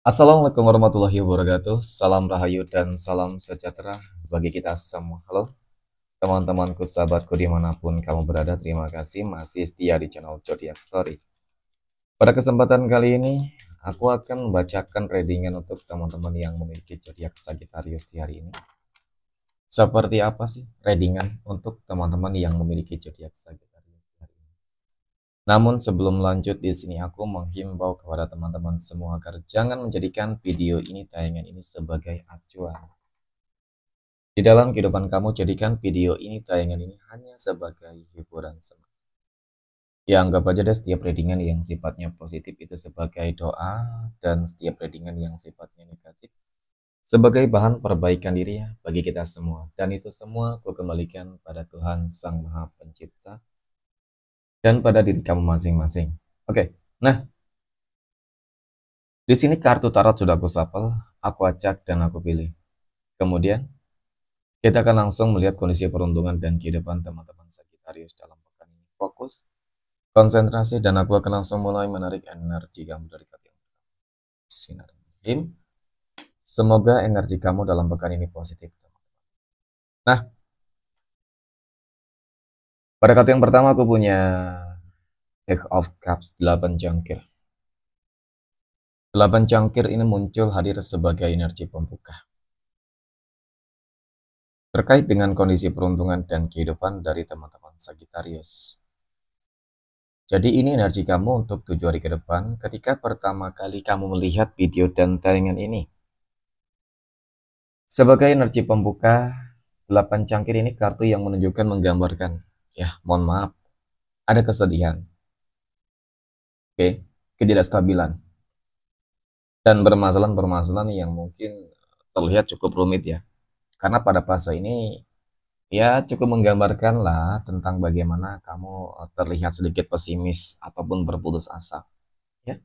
Assalamualaikum warahmatullahi wabarakatuh. Salam rahayu dan salam sejahtera bagi kita semua. Halo teman-temanku, sahabatku dimanapun kamu berada. Terima kasih masih setia di channel Zodiac Story. Pada kesempatan kali ini, aku akan membacakan readingan untuk teman-teman yang memiliki zodiak Sagittarius di hari ini. Seperti apa sih readingan untuk teman-teman yang memiliki zodiak Sagittarius di hari ini? Namun sebelum lanjut di sini aku menghimbau kepada teman-teman semua agar jangan menjadikan video ini tayangan ini sebagai acuan. Di dalam kehidupan kamu jadikan video ini tayangan ini hanya sebagai hiburan semata. Ya anggap aja deh setiap readingan yang sifatnya positif itu sebagai doa dan setiap readingan yang sifatnya negatif sebagai bahan perbaikan diri ya bagi kita semua. Dan itu semua aku kembalikan pada Tuhan Sang Maha Pencipta dan pada diri kamu masing-masing. Oke, nah di sini kartu tarot sudah aku shuffle, aku acak dan aku pilih. Kemudian kita akan langsung melihat kondisi peruntungan dan kehidupan teman-teman Sagittarius dalam pekan ini. Fokus, konsentrasi, dan aku akan langsung mulai menarik energi kamu dari kartu yang pertama. Bismillahirrahmanirrahim. Semoga energi kamu dalam pekan ini positif. Nah, pada kartu yang pertama aku punya Eight of Cups, 8 cangkir. 8 cangkir ini muncul hadir sebagai energi pembuka. Terkait dengan kondisi peruntungan dan kehidupan dari teman-teman Sagittarius. Jadi ini energi kamu untuk 7 hari ke depan ketika pertama kali kamu melihat video dan tayangan ini. Sebagai energi pembuka, 8 cangkir ini kartu yang menunjukkan menggambarkan, ya mohon maaf, ada kesedihan, oke, ketidakstabilan, dan permasalahan-permasalahan yang mungkin terlihat cukup rumit ya. Karena pada fase ini, ya cukup menggambarkan lah tentang bagaimana kamu terlihat sedikit pesimis ataupun berputus asa. Ya,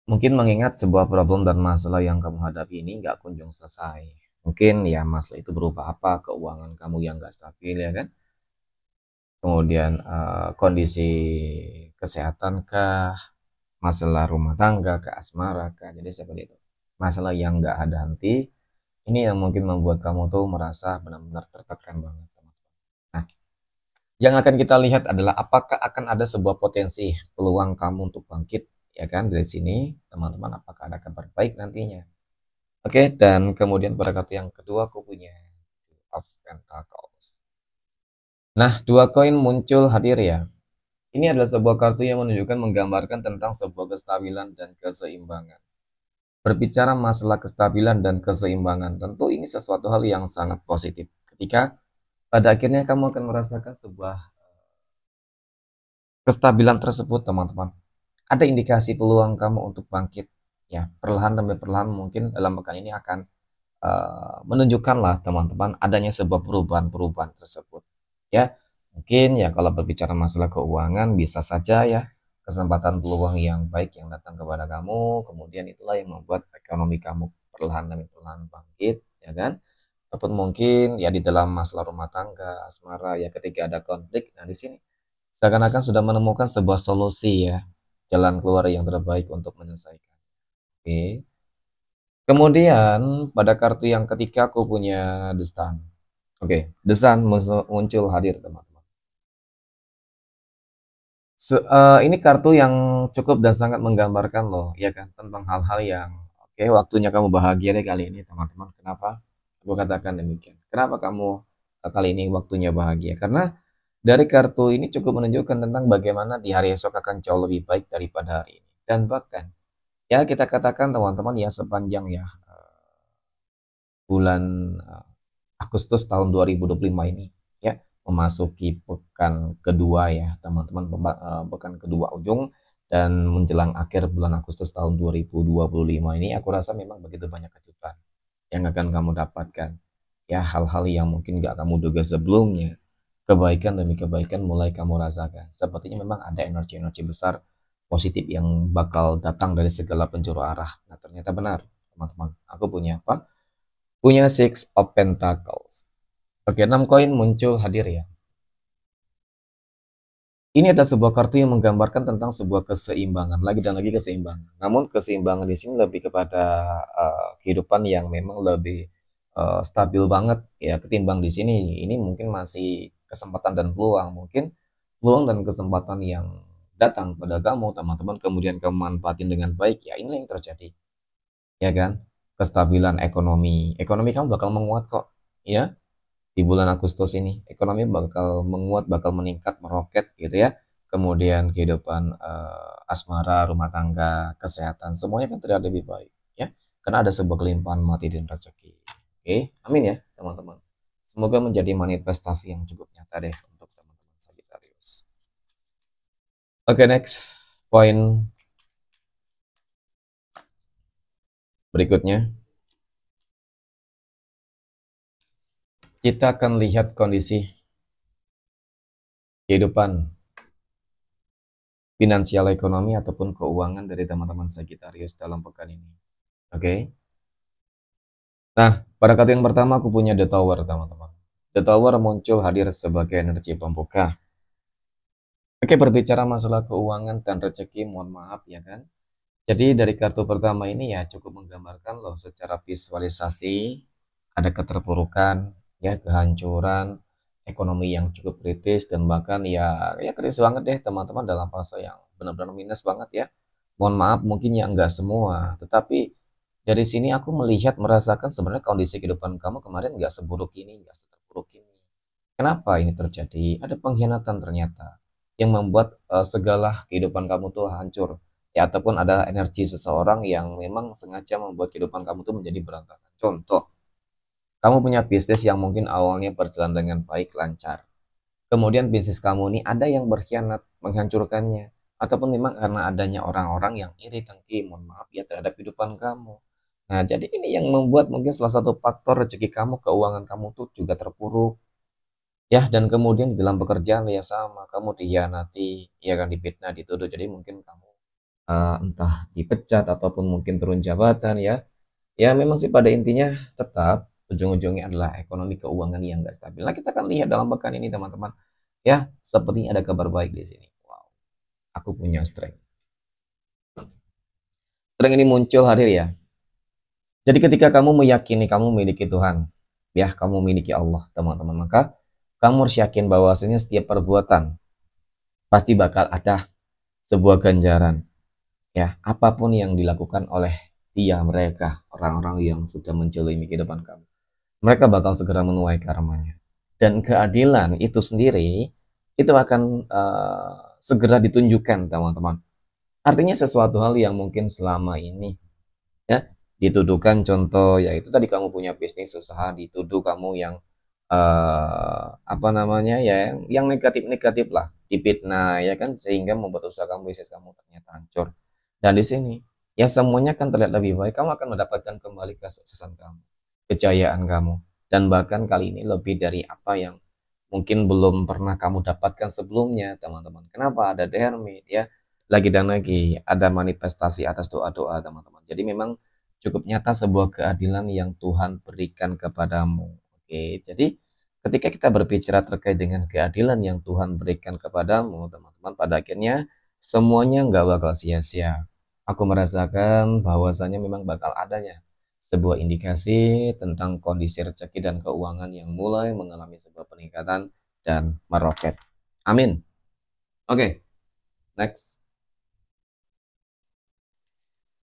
mungkin mengingat sebuah problem dan masalah yang kamu hadapi ini nggak kunjung selesai. Mungkin ya masalah itu berupa apa, keuangan kamu yang nggak stabil ya kan. Kemudian kondisi kesehatan kah, masalah rumah tangga kah, asmara kah, jadi seperti itu. Masalah yang nggak ada henti, ini yang mungkin membuat kamu tuh merasa benar-benar tertekan banget. Nah, yang akan kita lihat adalah apakah akan ada sebuah potensi peluang kamu untuk bangkit, ya kan, dari sini, teman-teman, apakah ada kabar baik nantinya. Oke, dan kemudian pada kartu yang kedua aku punya Two of Pentacles. Nah, dua koin muncul hadir ya. Ini adalah sebuah kartu yang menunjukkan menggambarkan tentang sebuah kestabilan dan keseimbangan. Berbicara masalah kestabilan dan keseimbangan, tentu ini sesuatu hal yang sangat positif. Ketika pada akhirnya kamu akan merasakan sebuah kestabilan tersebut, teman-teman. Ada indikasi peluang kamu untuk bangkit. Ya, perlahan demi perlahan mungkin dalam pekan ini akan menunjukkanlah teman-teman adanya sebuah perubahan-perubahan tersebut. Ya, mungkin ya kalau berbicara masalah keuangan bisa saja ya kesempatan peluang yang baik yang datang kepada kamu, kemudian itulah yang membuat ekonomi kamu perlahan demi perlahan bangkit, ya kan? Ataupun mungkin ya di dalam masalah rumah tangga, asmara ya ketika ada konflik, nah di sini seakan-akan sudah menemukan sebuah solusi ya, jalan keluar yang terbaik untuk menyelesaikan. Oke. Kemudian pada kartu yang ketiga aku punya The Sun. Oke, The Sun muncul hadir teman-teman. Ini kartu yang cukup dan sangat menggambarkan loh, ya kan, tentang hal-hal yang oke, waktunya kamu bahagia deh kali ini teman-teman. Kenapa? Aku katakan demikian. Kenapa kamu kali ini waktunya bahagia? Karena dari kartu ini cukup menunjukkan tentang bagaimana di hari esok akan jauh lebih baik daripada hari ini. Dan bahkan ya kita katakan teman-teman ya sepanjang ya bulan Agustus tahun 2025 ini ya memasuki pekan kedua ya teman-teman, pekan kedua ujung dan menjelang akhir bulan Agustus tahun 2025 ini aku rasa memang begitu banyak kejutan yang akan kamu dapatkan ya, hal-hal yang mungkin gak kamu duga sebelumnya, kebaikan demi kebaikan mulai kamu rasakan. Sepertinya memang ada energi-energi besar positif yang bakal datang dari segala penjuru arah. Nah ternyata benar teman-teman, aku punya apa, punya Six of Pentacles. Oke, 6 koin muncul hadir ya. Ini adalah sebuah kartu yang menggambarkan tentang sebuah keseimbangan, lagi dan lagi keseimbangan. Namun keseimbangan di sini lebih kepada kehidupan yang memang lebih stabil banget ya ketimbang di sini. Ini mungkin masih kesempatan dan peluang, mungkin peluang dan kesempatan yang datang pada kamu, teman-teman, kemudian kamu manfaatin dengan baik, ya inilah yang terjadi, ya kan? Kestabilan ekonomi, ekonomi kamu bakal menguat kok, ya di bulan Agustus ini ekonomi bakal menguat, bakal meningkat, meroket gitu ya. Kemudian kehidupan asmara, rumah tangga, kesehatan, semuanya kan terlihat lebih baik ya. Karena ada sebuah kelimpahan mati dan rezeki. Oke, amin ya teman-teman. Semoga menjadi manifestasi yang cukup nyata deh untuk teman-teman Sagittarius. Oke, next. Poin berikutnya, kita akan lihat kondisi kehidupan finansial ekonomi ataupun keuangan dari teman-teman Sagittarius dalam pekan ini. Oke. Nah, pada kartu yang pertama aku punya The Tower, teman-teman. The Tower muncul hadir sebagai energi pembuka. Oke, berbicara masalah keuangan dan rezeki, mohon maaf ya kan. Jadi dari kartu pertama ini ya cukup menggambarkan loh secara visualisasi ada keterpurukan, ya kehancuran, ekonomi yang cukup kritis dan bahkan ya kritis banget deh teman-teman dalam fase yang benar-benar minus banget ya. Mohon maaf mungkin ya enggak semua, tetapi dari sini aku melihat merasakan sebenarnya kondisi kehidupan kamu kemarin enggak seburuk ini, enggak seterpuruk ini. Kenapa ini terjadi? Ada pengkhianatan ternyata yang membuat segala kehidupan kamu tuh hancur. Ya, ataupun ada energi seseorang yang memang sengaja membuat kehidupan kamu tuh menjadi berantakan. Contoh, kamu punya bisnis yang mungkin awalnya berjalan dengan baik, lancar. Kemudian bisnis kamu ini ada yang berkhianat, menghancurkannya. Ataupun memang karena adanya orang-orang yang iri dengki, mohon maaf ya, terhadap kehidupan kamu. Nah, jadi ini yang membuat mungkin salah satu faktor rezeki kamu, keuangan kamu tuh juga terpuruk. Ya, dan kemudian di dalam pekerjaan ya sama, kamu dikhianati, ya kan difitnah, dituduh. Jadi mungkin kamu entah dipecat ataupun mungkin turun jabatan ya. Ya memang sih pada intinya tetap ujung-ujungnya adalah ekonomi keuangan yang nggak stabil. Nah, kita akan lihat dalam pekan ini teman-teman. Ya, sepertinya ada kabar baik di sini. Wow, aku punya strength. Strength ini muncul hadir ya. Jadi ketika kamu meyakini kamu memiliki Tuhan, ya kamu memiliki Allah, teman-teman, maka kamu harus yakin bahwasanya setiap perbuatan pasti bakal ada sebuah ganjaran. Ya, apapun yang dilakukan oleh dia, mereka, orang-orang yang sudah menjelimi kehidupan kamu, mereka bakal segera menuai karmanya. Dan keadilan itu sendiri itu akan segera ditunjukkan, teman-teman. Artinya sesuatu hal yang mungkin selama ini ya dituduhkan, contoh yaitu tadi kamu punya bisnis usaha dituduh kamu yang apa namanya ya yang negatif-negatif lah, difitnah ya kan, sehingga membuat usaha kamu, bisnis kamu ternyata hancur. Dan di sini ya semuanya akan terlihat lebih baik, kamu akan mendapatkan kembali kesuksesan kamu, kejayaan kamu, dan bahkan kali ini lebih dari apa yang mungkin belum pernah kamu dapatkan sebelumnya, teman-teman. Kenapa? Ada The Hermit ya. Lagi dan lagi ada manifestasi atas doa-doa, teman-teman. Jadi memang cukup nyata sebuah keadilan yang Tuhan berikan kepadamu. Oke, jadi ketika kita berbicara terkait dengan keadilan yang Tuhan berikan kepadamu, teman-teman, pada akhirnya semuanya nggak bakal sia-sia. Aku merasakan bahwasanya memang bakal adanya sebuah indikasi tentang kondisi rezeki dan keuangan yang mulai mengalami sebuah peningkatan dan meroket. Amin. Oke, next.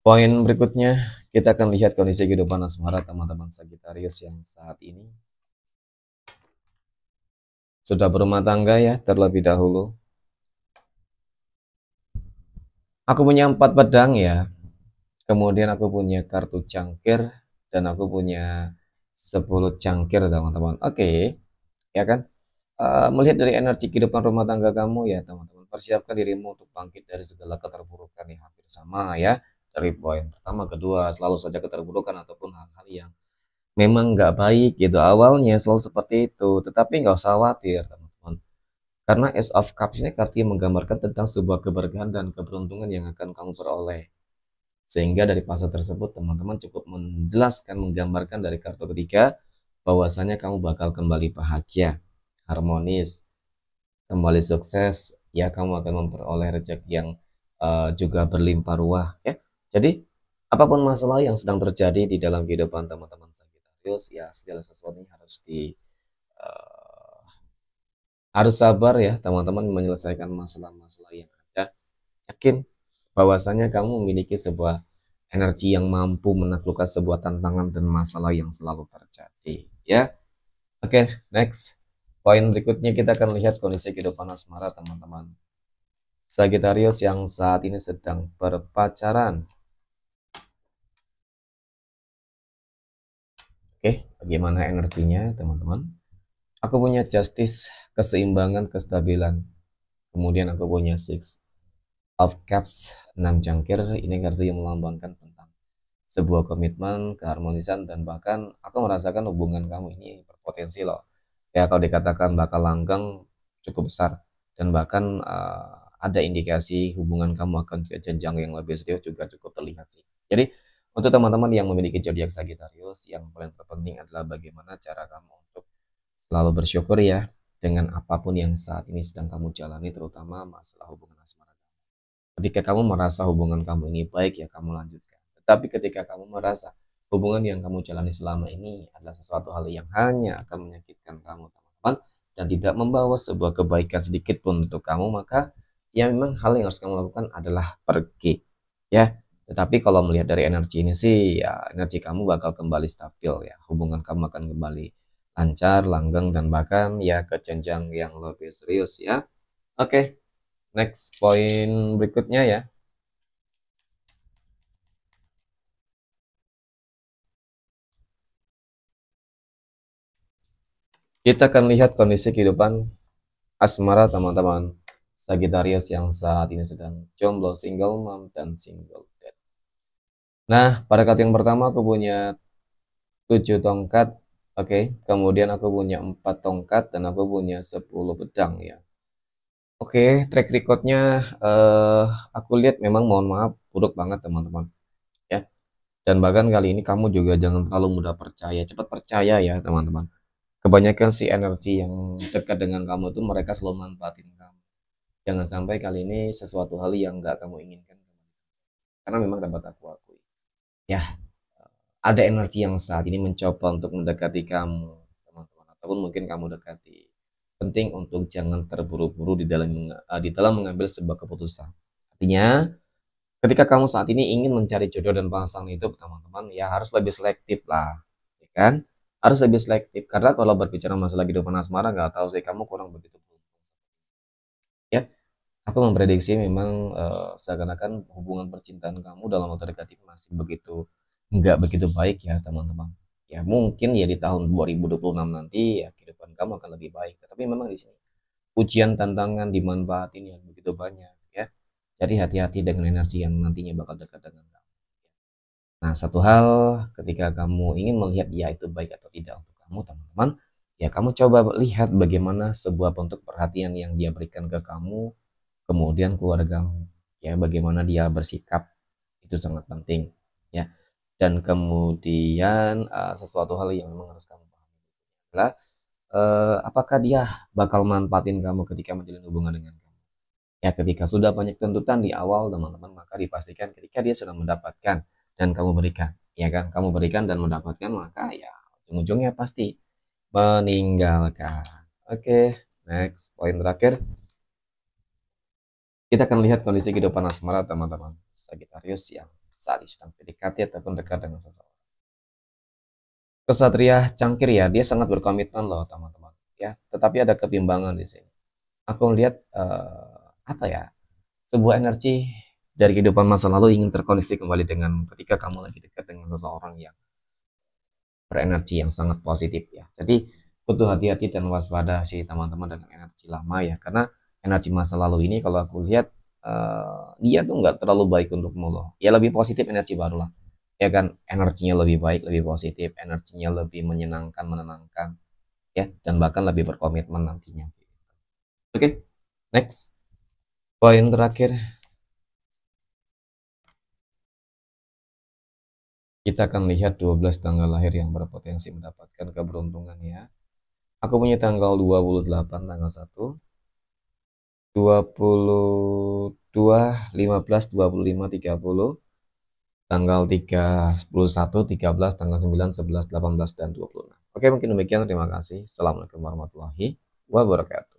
Poin berikutnya, kita akan lihat kondisi kehidupan asmara teman-teman Sagittarius yang saat ini sudah berumah tangga ya terlebih dahulu. Aku punya 4 pedang ya. Kemudian aku punya kartu cangkir dan aku punya 10 cangkir, teman-teman. Oke, ya kan? Melihat dari energi kehidupan rumah tangga kamu ya teman-teman, persiapkan dirimu untuk bangkit dari segala keterburukan yang hampir sama ya. Dari poin pertama, kedua, selalu saja keterburukan ataupun hal-hal yang memang nggak baik gitu awalnya selalu seperti itu, tetapi nggak usah khawatir teman-teman, karena Ace of Cups ini kartu yang menggambarkan tentang sebuah keberkahan dan keberuntungan yang akan kamu peroleh. Sehingga dari fase tersebut teman-teman cukup menjelaskan, menggambarkan dari kartu ketiga bahwasanya kamu bakal kembali bahagia, harmonis, kembali sukses, ya kamu akan memperoleh rezeki yang juga berlimpah ruah ya. Jadi apapun masalah yang sedang terjadi di dalam kehidupan teman-teman Sagittarius, ya segala sesuatunya eh, harus sabar ya teman-teman menyelesaikan masalah-masalah yang ada. Yakin bahwasanya kamu memiliki sebuah energi yang mampu menaklukkan sebuah tantangan dan masalah yang selalu terjadi ya. Oke, next. Poin berikutnya kita akan lihat kondisi kehidupan asmara teman-teman Sagittarius yang saat ini sedang berpacaran. Oke, bagaimana energinya teman-teman? Aku punya justice, keseimbangan, kestabilan. Kemudian aku punya six of cups, 6 cangkir. Ini kartu yang melambangkan tentang sebuah komitmen, keharmonisan, dan bahkan aku merasakan hubungan kamu ini berpotensi loh. Ya kalau dikatakan bakal langgeng cukup besar, dan bahkan ada indikasi hubungan kamu akan ke jenjang yang lebih serius juga cukup terlihat sih. Jadi untuk teman-teman yang memiliki zodiak Sagittarius, yang paling terpenting adalah bagaimana cara kamu untuk selalu bersyukur ya dengan apapun yang saat ini sedang kamu jalani, terutama masalah hubungan asmara. Ketika kamu merasa hubungan kamu ini baik, ya kamu lanjutkan. Tetapi ketika kamu merasa hubungan yang kamu jalani selama ini adalah sesuatu hal yang hanya akan menyakitkan kamu, teman-teman, dan tidak membawa sebuah kebaikan sedikit pun untuk kamu, maka ya memang hal yang harus kamu lakukan adalah pergi. Ya, tetapi kalau melihat dari energi ini sih, ya energi kamu bakal kembali stabil ya. Hubungan kamu akan kembali lancar, langgeng, dan bahkan ya ke jenjang yang lebih serius ya. Oke, next poin berikutnya ya. Kita akan lihat kondisi kehidupan asmara teman-teman Sagittarius yang saat ini sedang jomblo, single mom, dan single dad. Nah, pada kartu yang pertama aku punya 7 tongkat. Oke, kemudian aku punya 4 tongkat dan aku punya 10 pedang ya. Oke, track recordnya eh aku lihat memang mohon maaf buruk banget teman-teman ya. Dan bahkan kali ini kamu juga jangan terlalu mudah percaya, cepat percaya ya teman-teman. Kebanyakan si energi yang dekat dengan kamu tuh mereka selalu manfaatin kamu. Jangan sampai kali ini sesuatu hal yang nggak kamu inginkan. Karena memang dapat aku akui. Ya, ada energi yang saat ini mencoba untuk mendekati kamu, teman-teman. Ataupun mungkin kamu dekati. Penting untuk jangan terburu-buru di dalam mengambil sebuah keputusan. Artinya, ketika kamu saat ini ingin mencari jodoh dan pasangan hidup, teman-teman, ya harus lebih selektif lah. Ya kan? Harus lebih selektif. Karena kalau berbicara masalah kehidupan asmara, nggak tahu sih kamu kurang begitu beruntung. Ya, aku memprediksi memang seakan-akan hubungan percintaan kamu dalam waktu dekat ini masih nggak begitu baik ya teman-teman. Ya mungkin ya di tahun 2026 nanti ya kehidupan kamu akan lebih baik. Tapi memang di sini ujian tantangan dimanfaatin yang begitu banyak ya. Jadi hati-hati dengan energi yang nantinya bakal dekat dengan kamu. Nah, satu hal ketika kamu ingin melihat ya itu baik atau tidak untuk kamu teman-teman, ya kamu coba lihat bagaimana sebuah bentuk perhatian yang dia berikan ke kamu, kemudian keluargamu, ya bagaimana dia bersikap, itu sangat penting ya. Dan kemudian sesuatu hal yang memang harus kamu pahami adalah apakah dia bakal manfaatin kamu ketika menjalin hubungan dengan kamu. Ya ketika sudah banyak tuntutan di awal teman-teman, maka dipastikan ketika dia sudah mendapatkan dan kamu berikan, ya kan, kamu berikan dan mendapatkan, maka ya ujung-ujungnya pasti meninggalkan. Oke, next poin terakhir. Kita akan lihat kondisi kehidupan asmara teman-teman Sagittarius yang saat ini sedang PDKT ataupun dekat dengan seseorang. Kesatria cangkir ya, dia sangat berkomitmen loh teman-teman. Ya, tetapi ada kebimbangan di sini. Aku melihat apa ya, sebuah energi dari kehidupan masa lalu ingin terkoneksi kembali dengan ketika kamu lagi dekat dengan seseorang yang berenergi yang sangat positif ya. Jadi butuh hati-hati dan waspada sih teman-teman dengan energi lama ya, karena energi masa lalu ini kalau aku lihat dia tuh nggak terlalu baik untukmu loh. Ya lebih positif energi baru lah. Ya kan energinya lebih baik, lebih positif, energinya lebih menyenangkan, menenangkan ya, dan bahkan lebih berkomitmen nantinya. Oke, next. Poin terakhir, kita akan lihat 12 tanggal lahir yang berpotensi mendapatkan keberuntungan ya. Aku punya tanggal 28 tanggal 1, 22, 15, 25, 30, tanggal 31, 13, tanggal 9, 11, 18, dan 26. Oke, mungkin demikian. Terima kasih. Assalamualaikum warahmatullahi wabarakatuh.